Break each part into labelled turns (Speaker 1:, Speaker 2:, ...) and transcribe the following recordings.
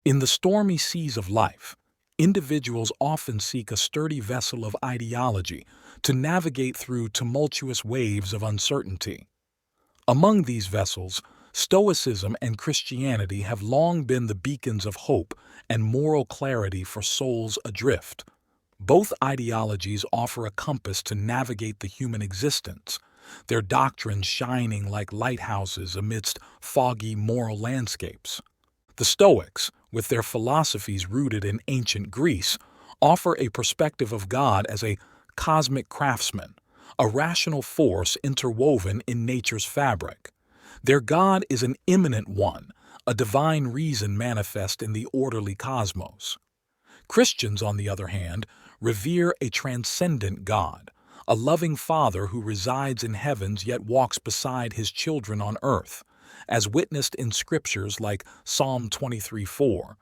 Speaker 1: In the stormy seas of life, individuals often seek a sturdy vessel of ideology to navigate through tumultuous waves of uncertainty. Among these vessels, Stoicism and Christianity have long been the beacons of hope and moral clarity for souls adrift. Both ideologies offer a compass to navigate the human existence, their doctrines shining like lighthouses amidst foggy moral landscapes. The Stoics, with their philosophies rooted in ancient Greece, offer a perspective of God as a cosmic craftsman, a rational force interwoven in nature's fabric. Their God is an immanent one, a divine reason manifest in the orderly cosmos. Christians, on the other hand, revere a transcendent God, a loving Father who resides in heavens yet walks beside his children on earth, as witnessed in scriptures like Psalm 23:4.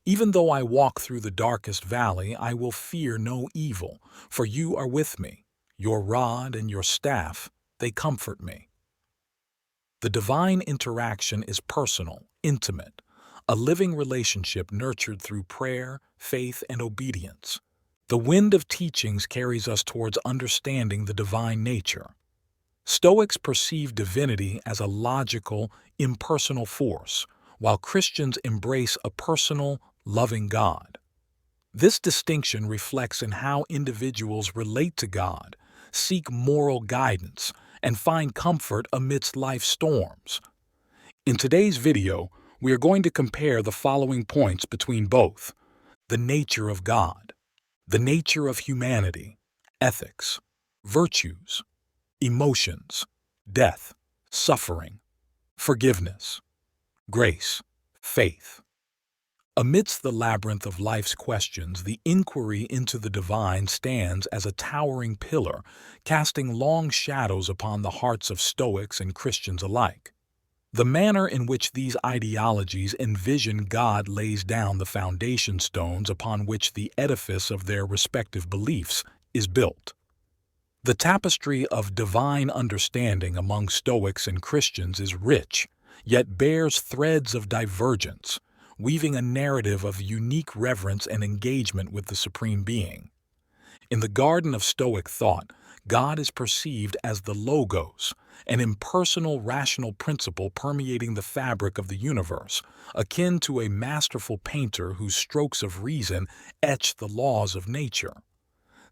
Speaker 1: Even though I walk through the darkest valley, I will fear no evil, for you are with me. Your rod and your staff, they comfort me. The divine interaction is personal, intimate, a living relationship nurtured through prayer, faith, and obedience. The wind of teachings carries us towards understanding the divine nature. Stoics perceive divinity as a logical, impersonal force, while Christians embrace a personal, loving God. This distinction reflects in how individuals relate to God, seek moral guidance, and find comfort amidst life's storms. In today's video, we are going to compare the following points between both: the nature of God, the nature of humanity, ethics, virtues, emotions, death, suffering, forgiveness, grace, faith. Amidst the labyrinth of life's questions, the inquiry into the divine stands as a towering pillar, casting long shadows upon the hearts of Stoics and Christians alike. The manner in which these ideologies envision God lays down the foundation stones upon which the edifice of their respective beliefs is built. The tapestry of divine understanding among Stoics and Christians is rich, yet bears threads of divergence, weaving a narrative of unique reverence and engagement with the Supreme Being. In the garden of Stoic thought, God is perceived as the Logos, an impersonal rational principle permeating the fabric of the universe, akin to a masterful painter whose strokes of reason etch the laws of nature.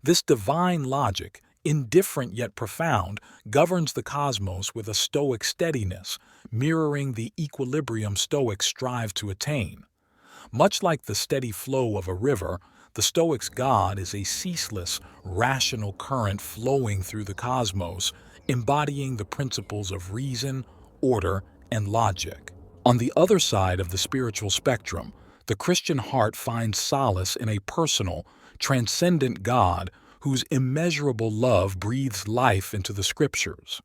Speaker 1: This divine logic, indifferent yet profound, governs the cosmos with a Stoic steadiness, mirroring the equilibrium Stoics strive to attain. Much like the steady flow of a river, the Stoics' God is a ceaseless, rational current flowing through the cosmos, embodying the principles of reason, order, and logic. On the other side of the spiritual spectrum, the Christian heart finds solace in a personal, transcendent God whose immeasurable love breathes life into the Scriptures.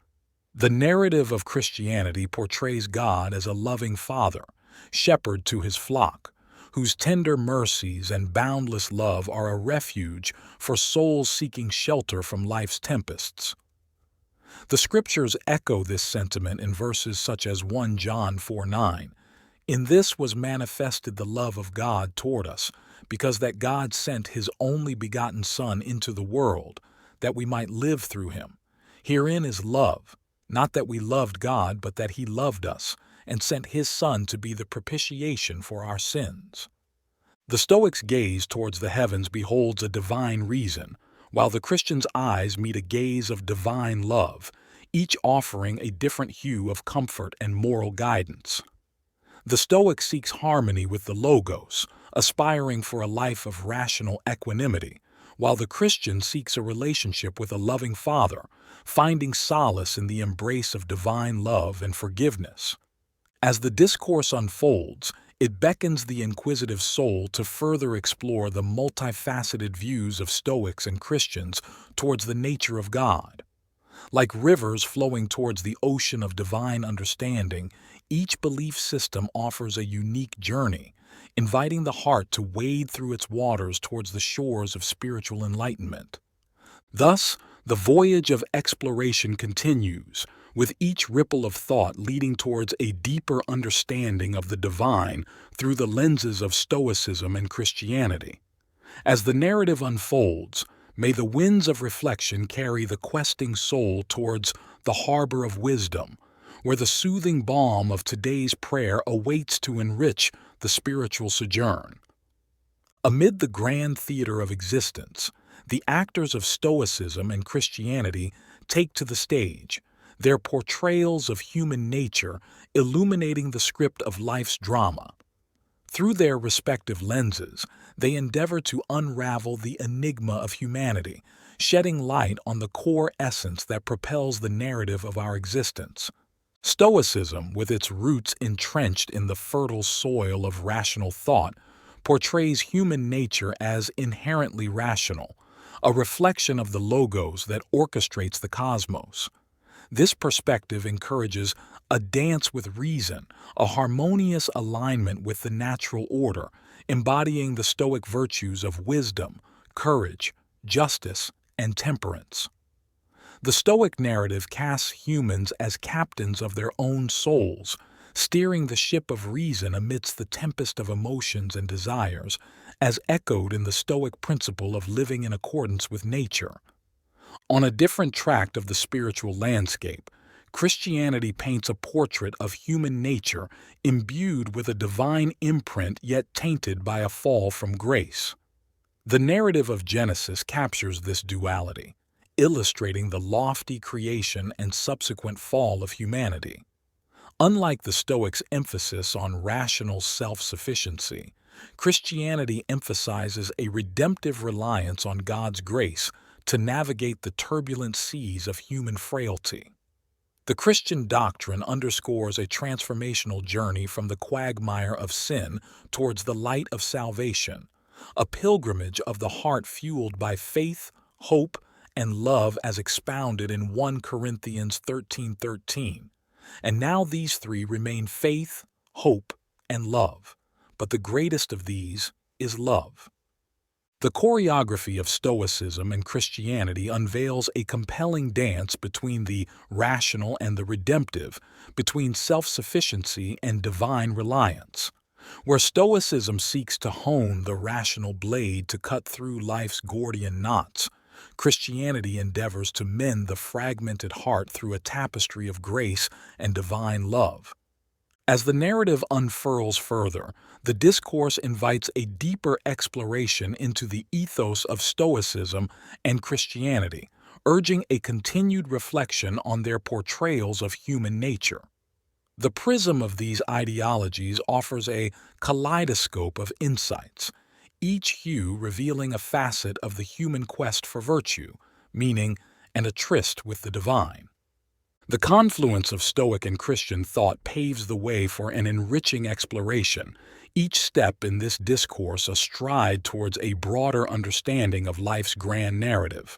Speaker 1: The narrative of Christianity portrays God as a loving Father, shepherd to his flock, whose tender mercies and boundless love are a refuge for souls seeking shelter from life's tempests. The Scriptures echo this sentiment in verses such as 1 John 4:9. In this was manifested the love of God toward us, because that God sent his only begotten Son into the world, that we might live through him. Herein is love, not that we loved God, but that he loved us, and sent his Son to be the propitiation for our sins. The Stoics' gaze towards the heavens beholds a divine reason, while the Christian's eyes meet a gaze of divine love, each offering a different hue of comfort and moral guidance. The Stoic seeks harmony with the Logos, aspiring for a life of rational equanimity, while the Christian seeks a relationship with a loving Father, finding solace in the embrace of divine love and forgiveness. As the discourse unfolds, it beckons the inquisitive soul to further explore the multifaceted views of Stoics and Christians towards the nature of God. Like rivers flowing towards the ocean of divine understanding, each belief system offers a unique journey, inviting the heart to wade through its waters towards the shores of spiritual enlightenment. Thus, the voyage of exploration continues, with each ripple of thought leading towards a deeper understanding of the divine through the lenses of Stoicism and Christianity. As the narrative unfolds, may the winds of reflection carry the questing soul towards the harbor of wisdom, where the soothing balm of today's prayer awaits to enrich the spiritual sojourn. Amid the grand theater of existence, the actors of Stoicism and Christianity take to the stage, their portrayals of human nature illuminating the script of life's drama. Through their respective lenses, they endeavor to unravel the enigma of humanity, shedding light on the core essence that propels the narrative of our existence. Stoicism, with its roots entrenched in the fertile soil of rational thought, portrays human nature as inherently rational, a reflection of the logos that orchestrates the cosmos. This perspective encourages a dance with reason, a harmonious alignment with the natural order, embodying the Stoic virtues of wisdom, courage, justice, and temperance. The Stoic narrative casts humans as captains of their own souls, steering the ship of reason amidst the tempest of emotions and desires, as echoed in the Stoic principle of living in accordance with nature. On a different tract of the spiritual landscape, Christianity paints a portrait of human nature imbued with a divine imprint yet tainted by a fall from grace. The narrative of Genesis captures this duality, illustrating the lofty creation and subsequent fall of humanity. Unlike the Stoics' emphasis on rational self-sufficiency, Christianity emphasizes a redemptive reliance on God's grace to navigate the turbulent seas of human frailty. The Christian doctrine underscores a transformational journey from the quagmire of sin towards the light of salvation, a pilgrimage of the heart fueled by faith, hope, and love as expounded in 1 Corinthians 13:13. And now these three remain: faith, hope, and love. But the greatest of these is love. The choreography of Stoicism and Christianity unveils a compelling dance between the rational and the redemptive, between self-sufficiency and divine reliance. Where Stoicism seeks to hone the rational blade to cut through life's Gordian knots, Christianity endeavors to mend the fragmented heart through a tapestry of grace and divine love. As the narrative unfurls further, the discourse invites a deeper exploration into the ethos of Stoicism and Christianity, urging a continued reflection on their portrayals of human nature. The prism of these ideologies offers a kaleidoscope of insights, each hue revealing a facet of the human quest for virtue, meaning, and a tryst with the divine. The confluence of Stoic and Christian thought paves the way for an enriching exploration, each step in this discourse a stride towards a broader understanding of life's grand narrative.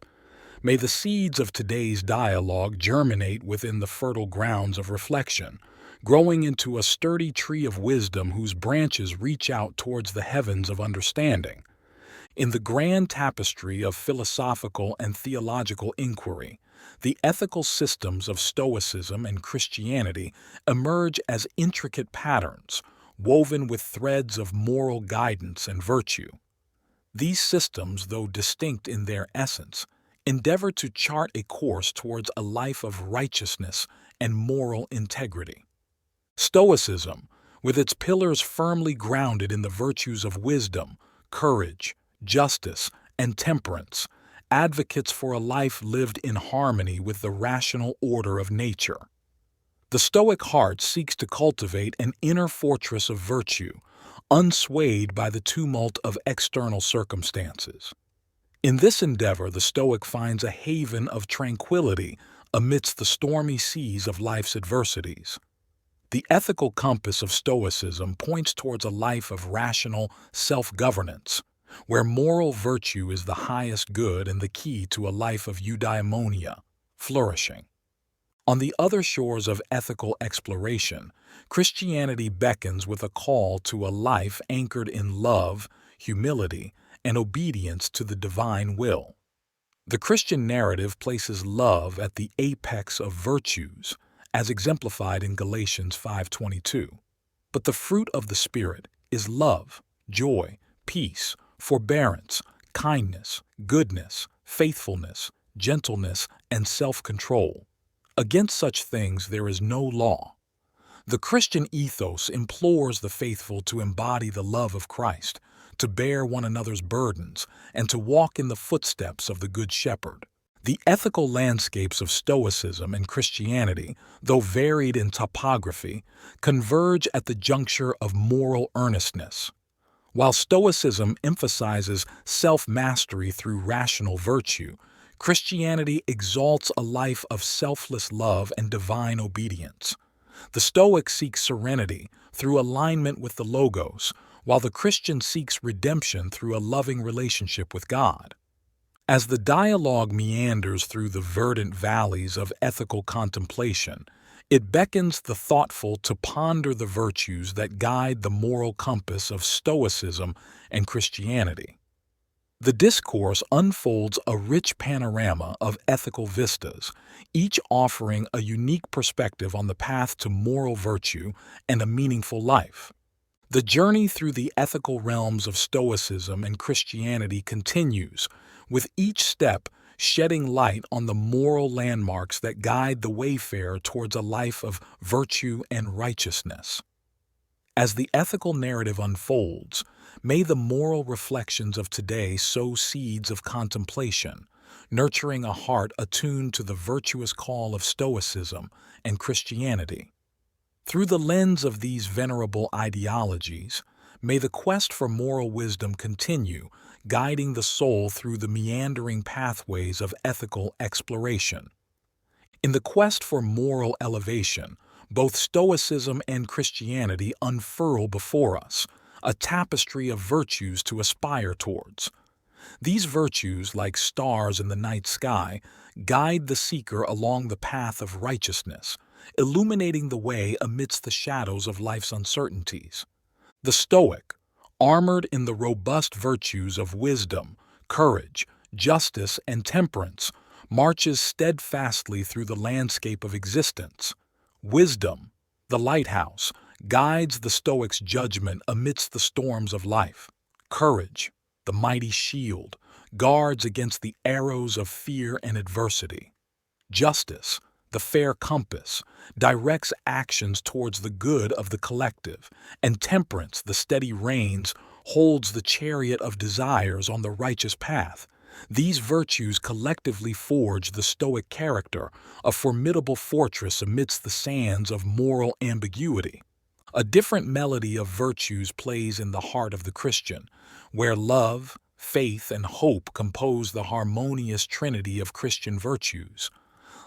Speaker 1: May the seeds of today's dialogue germinate within the fertile grounds of reflection, growing into a sturdy tree of wisdom whose branches reach out towards the heavens of understanding. In the grand tapestry of philosophical and theological inquiry, the ethical systems of Stoicism and Christianity emerge as intricate patterns, woven with threads of moral guidance and virtue. These systems, though distinct in their essence, endeavor to chart a course towards a life of righteousness and moral integrity. Stoicism, with its pillars firmly grounded in the virtues of wisdom, courage, justice, and temperance, advocates for a life lived in harmony with the rational order of nature. The Stoic heart seeks to cultivate an inner fortress of virtue, unswayed by the tumult of external circumstances. In this endeavor, the Stoic finds a haven of tranquility amidst the stormy seas of life's adversities. The ethical compass of Stoicism points towards a life of rational self-governance, where moral virtue is the highest good and the key to a life of eudaimonia, flourishing. On the other shores of ethical exploration, Christianity beckons with a call to a life anchored in love, humility, and obedience to the divine will. The Christian narrative places love at the apex of virtues, as exemplified in Galatians 5:22. But the fruit of the Spirit is love, joy, peace, forbearance, kindness, goodness, faithfulness, gentleness, and self-control. Against such things there is no law. The Christian ethos implores the faithful to embody the love of Christ, to bear one another's burdens, and to walk in the footsteps of the Good Shepherd. The ethical landscapes of Stoicism and Christianity, though varied in topography, converge at the juncture of moral earnestness. While Stoicism emphasizes self-mastery through rational virtue, Christianity exalts a life of selfless love and divine obedience. The Stoic seeks serenity through alignment with the Logos, while the Christian seeks redemption through a loving relationship with God. As the dialogue meanders through the verdant valleys of ethical contemplation, it beckons the thoughtful to ponder the virtues that guide the moral compass of Stoicism and Christianity. The discourse unfolds a rich panorama of ethical vistas, each offering a unique perspective on the path to moral virtue and a meaningful life. The journey through the ethical realms of Stoicism and Christianity continues, with each step shedding light on the moral landmarks that guide the wayfarer towards a life of virtue and righteousness. As the ethical narrative unfolds, may the moral reflections of today sow seeds of contemplation, nurturing a heart attuned to the virtuous call of Stoicism and Christianity. Through the lens of these venerable ideologies, may the quest for moral wisdom continue, guiding the soul through the meandering pathways of ethical exploration. In the quest for moral elevation, both Stoicism and Christianity unfurl before us, a tapestry of virtues to aspire towards. These virtues, like stars in the night sky, guide the seeker along the path of righteousness, illuminating the way amidst the shadows of life's uncertainties. The Stoic, armored in the robust virtues of wisdom, courage, justice, and temperance, marches steadfastly through the landscape of existence. Wisdom, the lighthouse, guides the Stoic's judgment amidst the storms of life. Courage, the mighty shield, guards against the arrows of fear and adversity. Justice, the fair compass, directs actions towards the good of the collective, and temperance, the steady reins, holds the chariot of desires on the righteous path. These virtues collectively forge the Stoic character, a formidable fortress amidst the sands of moral ambiguity. A different melody of virtues plays in the heart of the Christian, where love, faith, and hope compose the harmonious trinity of Christian virtues.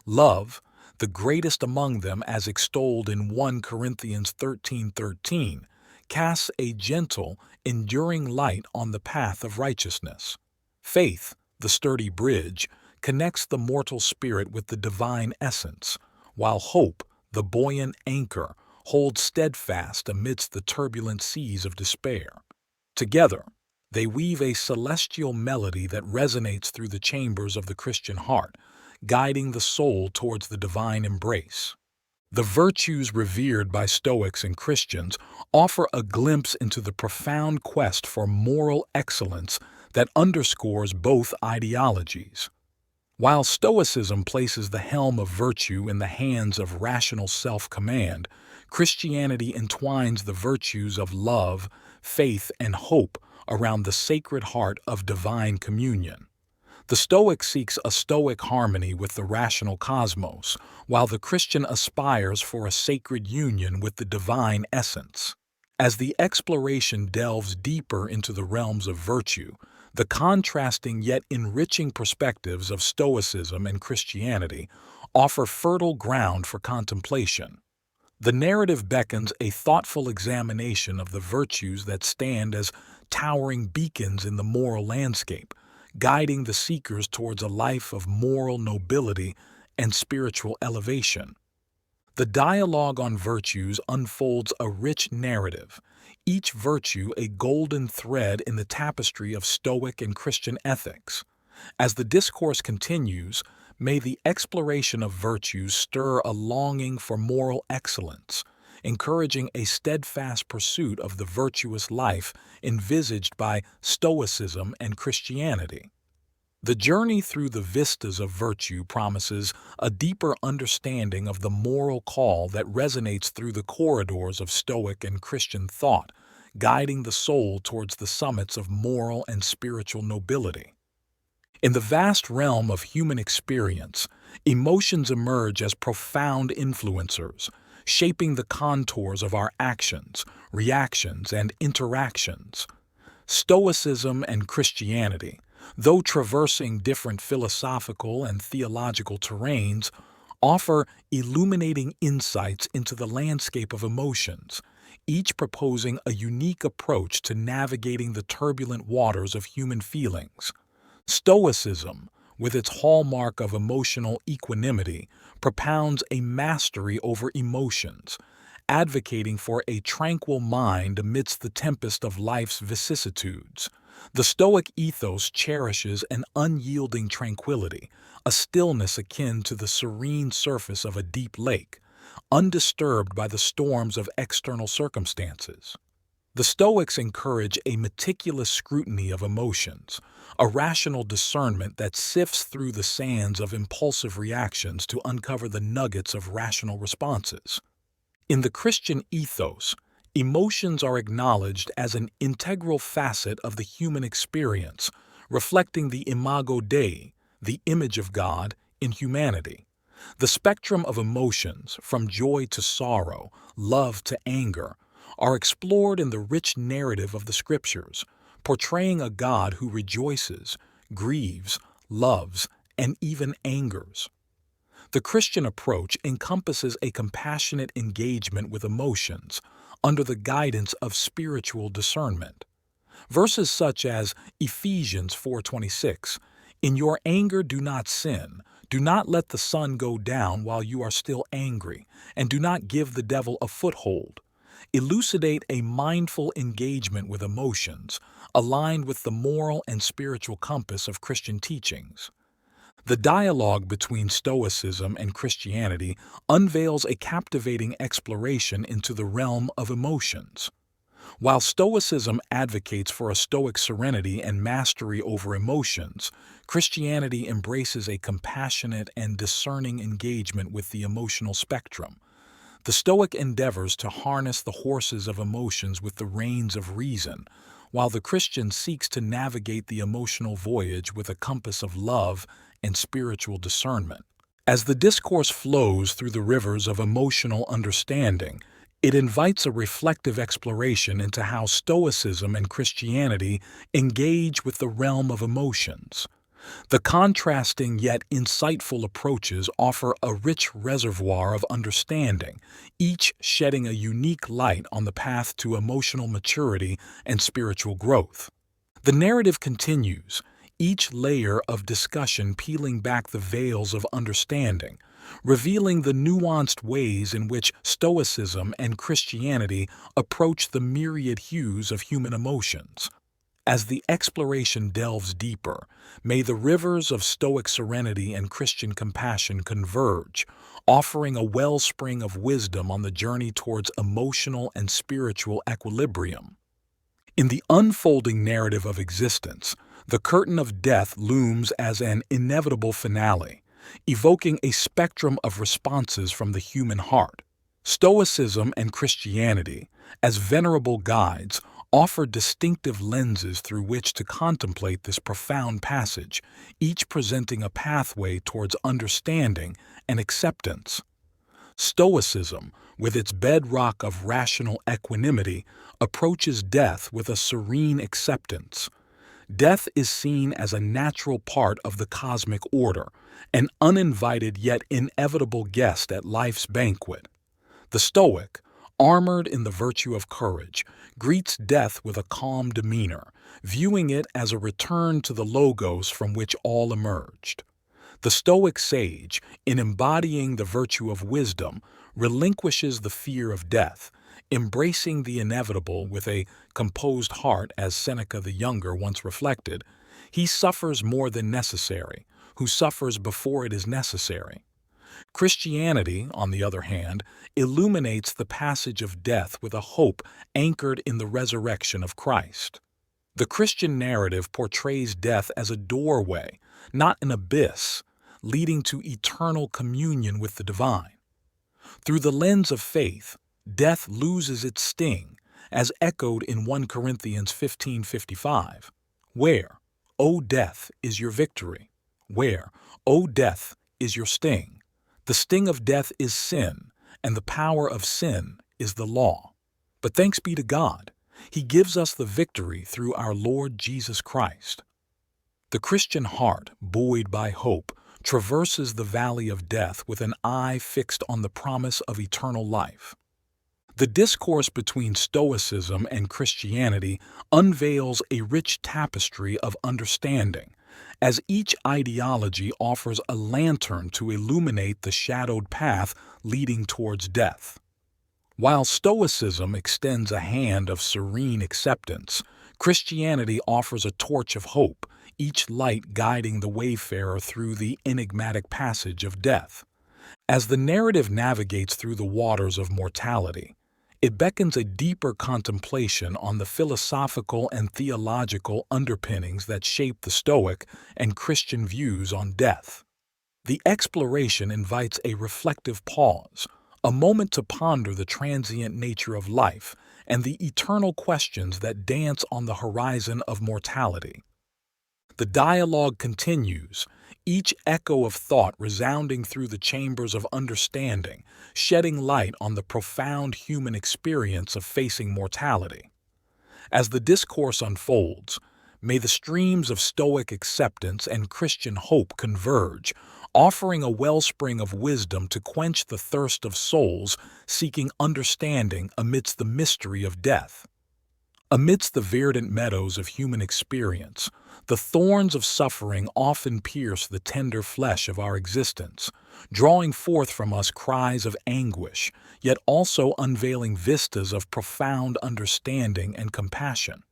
Speaker 1: Love, the greatest among them as extolled in 1 Corinthians 13:13, casts a gentle, enduring light on the path of righteousness. Faith, the sturdy bridge, connects the mortal spirit with the divine essence, while hope, the buoyant anchor, holds steadfast amidst the turbulent seas of despair. Together, they weave a celestial melody that resonates through the chambers of the Christian heart, guiding the soul towards the divine embrace. The virtues revered by Stoics and Christians offer a glimpse into the profound quest for moral excellence that underscores both ideologies. While Stoicism places the helm of virtue in the hands of rational self-command, Christianity entwines the virtues of love, faith, and hope around the sacred heart of divine communion. The Stoic seeks a Stoic harmony with the rational cosmos, while the Christian aspires for a sacred union with the divine essence. As the exploration delves deeper into the realms of virtue, the contrasting yet enriching perspectives of Stoicism and Christianity offer fertile ground for contemplation. The narrative beckons a thoughtful examination of the virtues that stand as towering beacons in the moral landscape, guiding the seekers towards a life of moral nobility and spiritual elevation. The dialogue on virtues unfolds a rich narrative, each virtue a golden thread in the tapestry of Stoic and Christian ethics. As the discourse continues, May the exploration of virtues stir a longing for moral excellence, encouraging a steadfast pursuit of the virtuous life envisaged by Stoicism and Christianity. The journey through the vistas of virtue promises a deeper understanding of the moral call that resonates through the corridors of Stoic and Christian thought, guiding the soul towards the summits of moral and spiritual nobility. In the vast realm of human experience, emotions emerge as profound influencers, shaping the contours of our actions, reactions, and interactions. Stoicism and Christianity, though traversing different philosophical and theological terrains, offer illuminating insights into the landscape of emotions, each proposing a unique approach to navigating the turbulent waters of human feelings. Stoicism, with its hallmark of emotional equanimity, propounds a mastery over emotions, advocating for a tranquil mind amidst the tempest of life's vicissitudes. The Stoic ethos cherishes an unyielding tranquility, a stillness akin to the serene surface of a deep lake, undisturbed by the storms of external circumstances. The Stoics encourage a meticulous scrutiny of emotions, a rational discernment that sifts through the sands of impulsive reactions to uncover the nuggets of rational responses. In the Christian ethos, emotions are acknowledged as an integral facet of the human experience, reflecting the imago Dei, the image of God, in humanity. The spectrum of emotions, from joy to sorrow, love to anger, are explored in the rich narrative of the Scriptures, portraying a God who rejoices, grieves, loves, and even angers. The Christian approach encompasses a compassionate engagement with emotions under the guidance of spiritual discernment. Verses such as Ephesians 4:26, "In your anger do not sin, do not let the sun go down while you are still angry, and do not give the devil a foothold," elucidate a mindful engagement with emotions, aligned with the moral and spiritual compass of Christian teachings. The dialogue between Stoicism and Christianity unveils a captivating exploration into the realm of emotions. While Stoicism advocates for a Stoic serenity and mastery over emotions, Christianity embraces a compassionate and discerning engagement with the emotional spectrum. The Stoic endeavors to harness the horses of emotions with the reins of reason, while the Christian seeks to navigate the emotional voyage with a compass of love and spiritual discernment. As the discourse flows through the rivers of emotional understanding, it invites a reflective exploration into how Stoicism and Christianity engage with the realm of emotions. The contrasting yet insightful approaches offer a rich reservoir of understanding, each shedding a unique light on the path to emotional maturity and spiritual growth. The narrative continues, each layer of discussion peeling back the veils of understanding, revealing the nuanced ways in which Stoicism and Christianity approach the myriad hues of human emotions. As the exploration delves deeper, may the rivers of Stoic serenity and Christian compassion converge, offering a wellspring of wisdom on the journey towards emotional and spiritual equilibrium. In the unfolding narrative of existence, the curtain of death looms as an inevitable finale, evoking a spectrum of responses from the human heart. Stoicism and Christianity, as venerable guides, offer distinctive lenses through which to contemplate this profound passage, each presenting a pathway towards understanding and acceptance. Stoicism, with its bedrock of rational equanimity, approaches death with a serene acceptance. Death is seen as a natural part of the cosmic order, an uninvited yet inevitable guest at life's banquet. The Stoic, armored in the virtue of courage, greets death with a calm demeanor, viewing it as a return to the logos from which all emerged. The Stoic sage, in embodying the virtue of wisdom, relinquishes the fear of death, embracing the inevitable with a composed heart, as Seneca the Younger once reflected. He suffers more than necessary, who suffers before it is necessary. Christianity, on the other hand, illuminates the passage of death with a hope anchored in the resurrection of Christ. The Christian narrative portrays death as a doorway, not an abyss, leading to eternal communion with the divine. Through the lens of faith, death loses its sting, as echoed in 1 Corinthians 15:55. Where, O death, is your victory? Where, O death, is your sting? The sting of death is sin, and the power of sin is the law. But thanks be to God, He gives us the victory through our Lord Jesus Christ. The Christian heart, buoyed by hope, traverses the valley of death with an eye fixed on the promise of eternal life. The discourse between Stoicism and Christianity unveils a rich tapestry of understanding, as each ideology offers a lantern to illuminate the shadowed path leading towards death. While Stoicism extends a hand of serene acceptance, Christianity offers a torch of hope, each light guiding the wayfarer through the enigmatic passage of death. As the narrative navigates through the waters of mortality, it beckons a deeper contemplation on the philosophical and theological underpinnings that shape the Stoic and Christian views on death. The exploration invites a reflective pause, a moment to ponder the transient nature of life and the eternal questions that dance on the horizon of mortality. The dialogue continues, each echo of thought resounding through the chambers of understanding, shedding light on the profound human experience of facing mortality. As the discourse unfolds, may the streams of Stoic acceptance and Christian hope converge, offering a wellspring of wisdom to quench the thirst of souls seeking understanding amidst the mystery of death. Amidst the verdant meadows of human experience, the thorns of suffering often pierce the tender flesh of our existence, drawing forth from us cries of anguish, yet also unveiling vistas of profound understanding and compassion.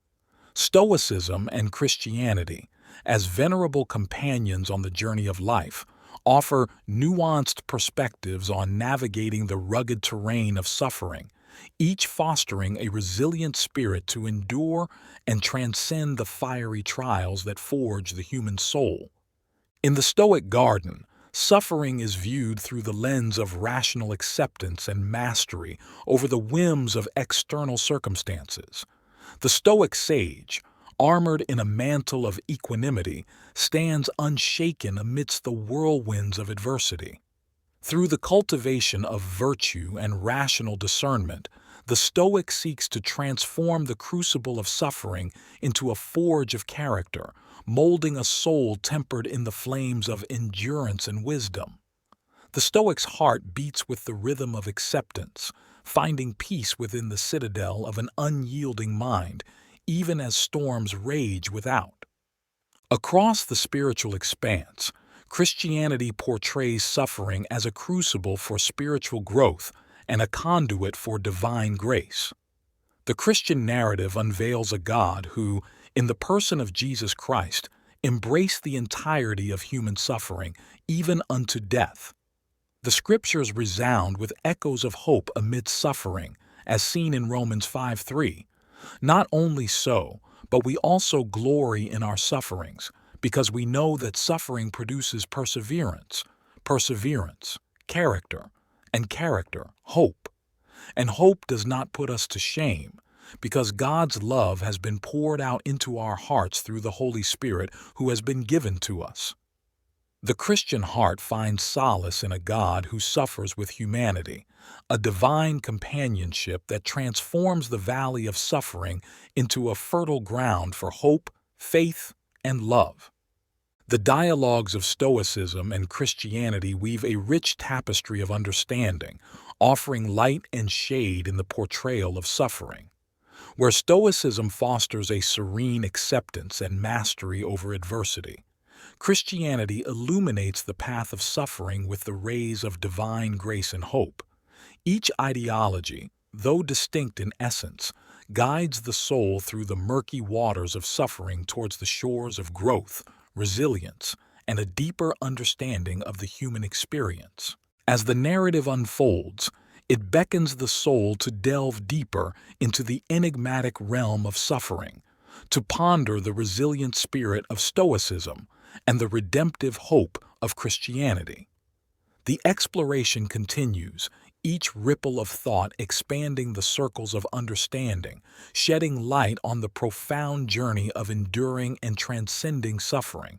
Speaker 1: Stoicism and Christianity, as venerable companions on the journey of life, offer nuanced perspectives on navigating the rugged terrain of suffering, each fostering a resilient spirit to endure and transcend the fiery trials that forge the human soul. In the Stoic garden, suffering is viewed through the lens of rational acceptance and mastery over the whims of external circumstances. The Stoic sage, armored in a mantle of equanimity, stands unshaken amidst the whirlwinds of adversity. Through the cultivation of virtue and rational discernment, the Stoic seeks to transform the crucible of suffering into a forge of character, molding a soul tempered in the flames of endurance and wisdom. The Stoic's heart beats with the rhythm of acceptance, finding peace within the citadel of an unyielding mind, even as storms rage without. Across the spiritual expanse, Christianity portrays suffering as a crucible for spiritual growth and a conduit for divine grace. The Christian narrative unveils a God who, in the person of Jesus Christ, embraced the entirety of human suffering, even unto death. The Scriptures resound with echoes of hope amidst suffering, as seen in Romans 5:3. Not only so, but we also glory in our sufferings, because we know that suffering produces perseverance, character, and character, hope. And hope does not put us to shame, because God's love has been poured out into our hearts through the Holy Spirit who has been given to us. The Christian heart finds solace in a God who suffers with humanity, a divine companionship that transforms the valley of suffering into a fertile ground for hope, faith, and love. The dialogues of Stoicism and Christianity weave a rich tapestry of understanding, offering light and shade in the portrayal of suffering. Where Stoicism fosters a serene acceptance and mastery over adversity, Christianity illuminates the path of suffering with the rays of divine grace and hope. Each ideology, though distinct in essence, guides the soul through the murky waters of suffering towards the shores of growth, resilience, and a deeper understanding of the human experience. As the narrative unfolds, it beckons the soul to delve deeper into the enigmatic realm of suffering, to ponder the resilient spirit of Stoicism and the redemptive hope of Christianity. The exploration continues, each ripple of thought expanding the circles of understanding, shedding light on the profound journey of enduring and transcending suffering.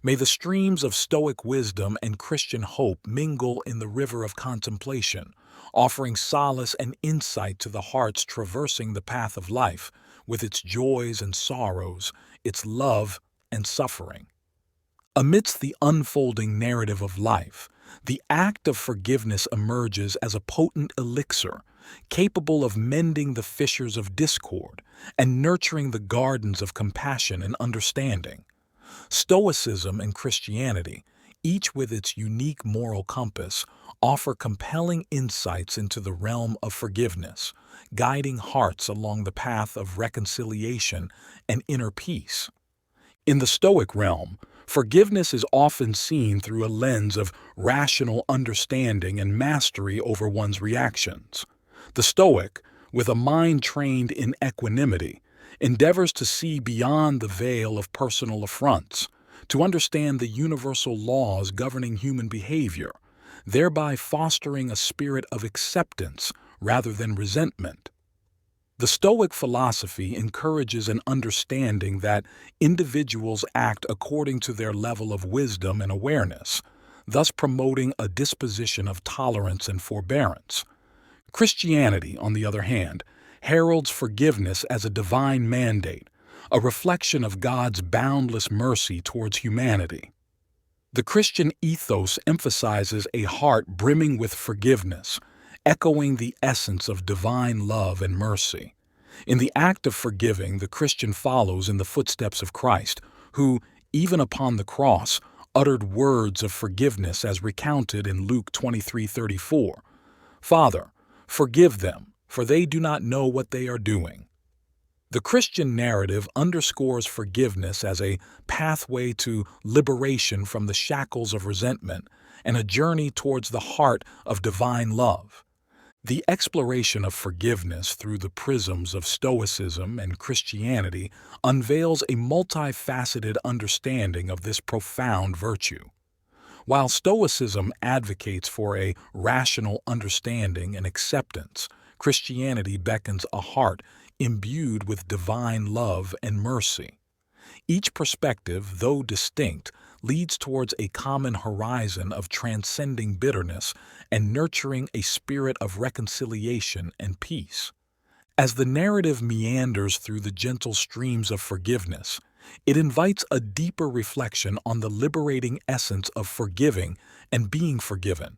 Speaker 1: May the streams of Stoic wisdom and Christian hope mingle in the river of contemplation, offering solace and insight to the hearts traversing the path of life, with its joys and sorrows, its love and suffering. Amidst the unfolding narrative of life, the act of forgiveness emerges as a potent elixir, capable of mending the fissures of discord and nurturing the gardens of compassion and understanding. Stoicism and Christianity, each with its unique moral compass, offer compelling insights into the realm of forgiveness, guiding hearts along the path of reconciliation and inner peace. In the Stoic realm, forgiveness is often seen through a lens of rational understanding and mastery over one's reactions. The Stoic, with a mind trained in equanimity, endeavors to see beyond the veil of personal affronts, to understand the universal laws governing human behavior, thereby fostering a spirit of acceptance rather than resentment. The Stoic philosophy encourages an understanding that individuals act according to their level of wisdom and awareness, thus promoting a disposition of tolerance and forbearance. Christianity, on the other hand, heralds forgiveness as a divine mandate, a reflection of God's boundless mercy towards humanity. The Christian ethos emphasizes a heart brimming with forgiveness, echoing the essence of divine love and mercy. In the act of forgiving, the Christian follows in the footsteps of Christ, who, even upon the cross, uttered words of forgiveness as recounted in Luke 23:34. "Father, forgive them, for they do not know what they are doing." The Christian narrative underscores forgiveness as a pathway to liberation from the shackles of resentment and a journey towards the heart of divine love. The exploration of forgiveness through the prisms of Stoicism and Christianity unveils a multifaceted understanding of this profound virtue. While Stoicism advocates for a rational understanding and acceptance, Christianity beckons a heart imbued with divine love and mercy. Each perspective, though distinct, leads towards a common horizon of transcending bitterness and nurturing a spirit of reconciliation and peace. As the narrative meanders through the gentle streams of forgiveness, it invites a deeper reflection on the liberating essence of forgiving and being forgiven.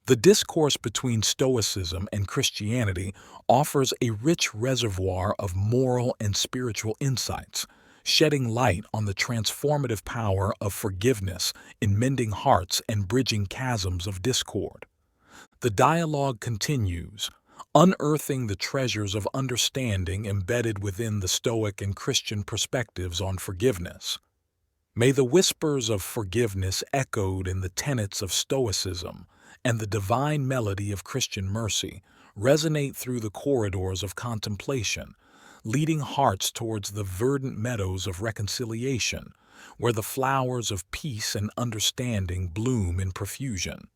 Speaker 1: The discourse between Stoicism and Christianity offers a rich reservoir of moral and spiritual insights, shedding light on the transformative power of forgiveness in mending hearts and bridging chasms of discord. The dialogue continues, unearthing the treasures of understanding embedded within the Stoic and Christian perspectives on forgiveness. May the whispers of forgiveness echoed in the tenets of Stoicism and the divine melody of Christian mercy resonate through the corridors of contemplation, leading hearts towards the verdant meadows of reconciliation, where the flowers of peace and understanding bloom in profusion.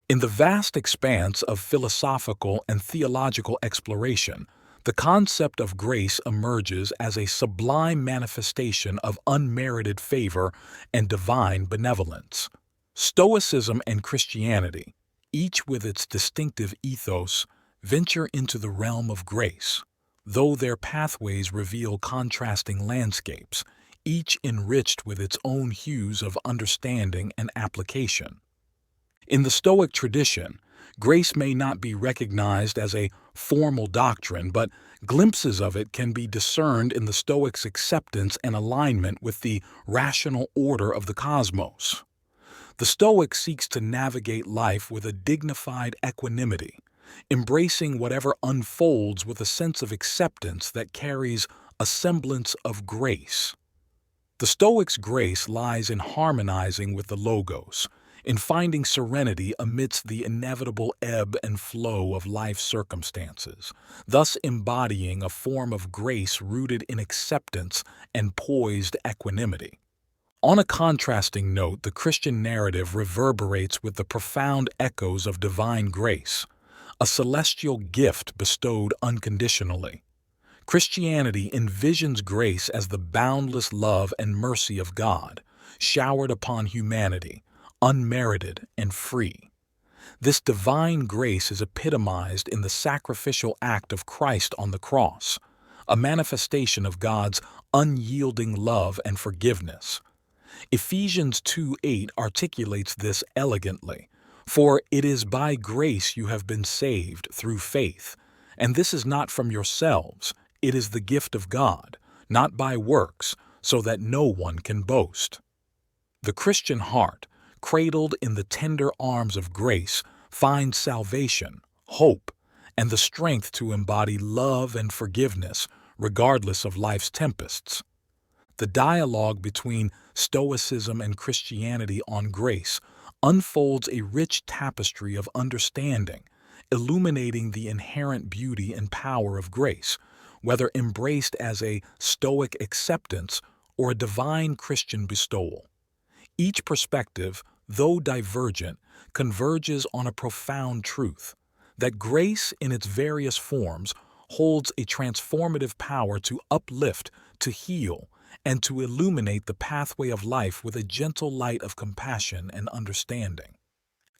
Speaker 1: In the vast expanse of philosophical and theological exploration, the concept of grace emerges as a sublime manifestation of unmerited favor and divine benevolence. Stoicism and Christianity, each with its distinctive ethos, venture into the realm of grace, though their pathways reveal contrasting landscapes, each enriched with its own hues of understanding and application. In the Stoic tradition, grace may not be recognized as a formal doctrine, but glimpses of it can be discerned in the Stoics' acceptance and alignment with the rational order of the cosmos. The Stoic seeks to navigate life with a dignified equanimity, embracing whatever unfolds with a sense of acceptance that carries a semblance of grace. The Stoics' grace lies in harmonizing with the Logos, in finding serenity amidst the inevitable ebb and flow of life circumstances, thus embodying a form of grace rooted in acceptance and poised equanimity. On a contrasting note, the Christian narrative reverberates with the profound echoes of divine grace, a celestial gift bestowed unconditionally. Christianity envisions grace as the boundless love and mercy of God, showered upon humanity, unmerited and free. This divine grace is epitomized in the sacrificial act of Christ on the cross, a manifestation of God's unyielding love and forgiveness. Ephesians 2:8 articulates this elegantly. For it is by grace you have been saved through faith, and this is not from yourselves, it is the gift of God, not by works, so that no one can boast. The Christian heart, cradled in the tender arms of grace, finds salvation, hope, and the strength to embody love and forgiveness, regardless of life's tempests. The dialogue between Stoicism and Christianity on grace unfolds a rich tapestry of understanding, illuminating the inherent beauty and power of grace, whether embraced as a Stoic acceptance or a divine Christian bestowal. Each perspective, though divergent, converges on a profound truth, that grace in its various forms holds a transformative power to uplift, to heal, and to illuminate the pathway of life with a gentle light of compassion and understanding.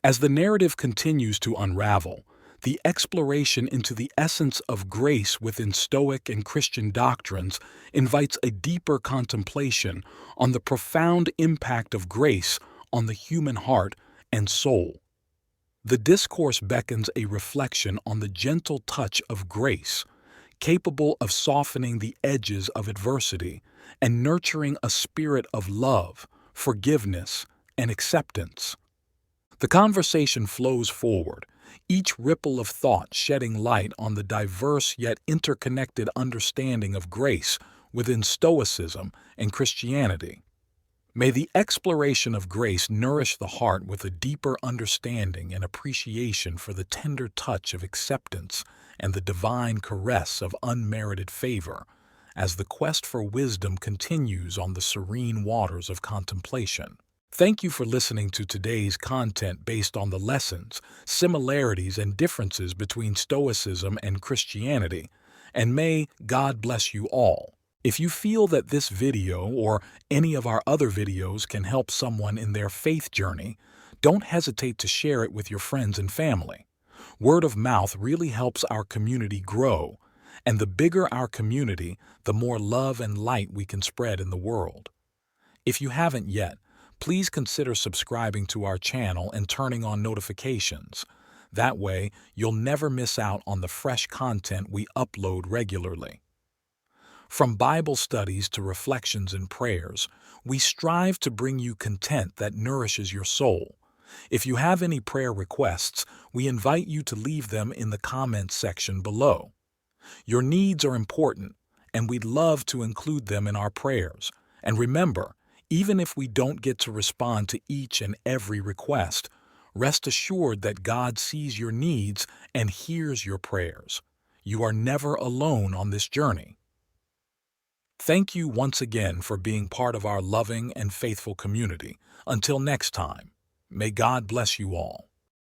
Speaker 1: As the narrative continues to unravel, the exploration into the essence of grace within Stoic and Christian doctrines invites a deeper contemplation on the profound impact of grace on the human heart and soul. The discourse beckons a reflection on the gentle touch of grace, capable of softening the edges of adversity and nurturing a spirit of love, forgiveness, and acceptance. The conversation flows forward, each ripple of thought shedding light on the diverse yet interconnected understanding of grace within Stoicism and Christianity. May the exploration of grace nourish the heart with a deeper understanding and appreciation for the tender touch of acceptance and the divine caress of unmerited favor, as the quest for wisdom continues on the serene waters of contemplation. Thank you for listening to today's content based on the lessons, similarities, and differences between Stoicism and Christianity, and may God bless you all. If you feel that this video or any of our other videos can help someone in their faith journey, don't hesitate to share it with your friends and family. Word of mouth really helps our community grow, and the bigger our community, the more love and light we can spread in the world. If you haven't yet, please consider subscribing to our channel and turning on notifications. That way, you'll never miss out on the fresh content we upload regularly. From Bible studies to reflections and prayers, we strive to bring you content that nourishes your soul. If you have any prayer requests, we invite you to leave them in the comments section below. Your needs are important, and we'd love to include them in our prayers. And remember, even if we don't get to respond to each and every request, rest assured that God sees your needs and hears your prayers. You are never alone on this journey. Thank you once again for being part of our loving and faithful community. Until next time, may God bless you all.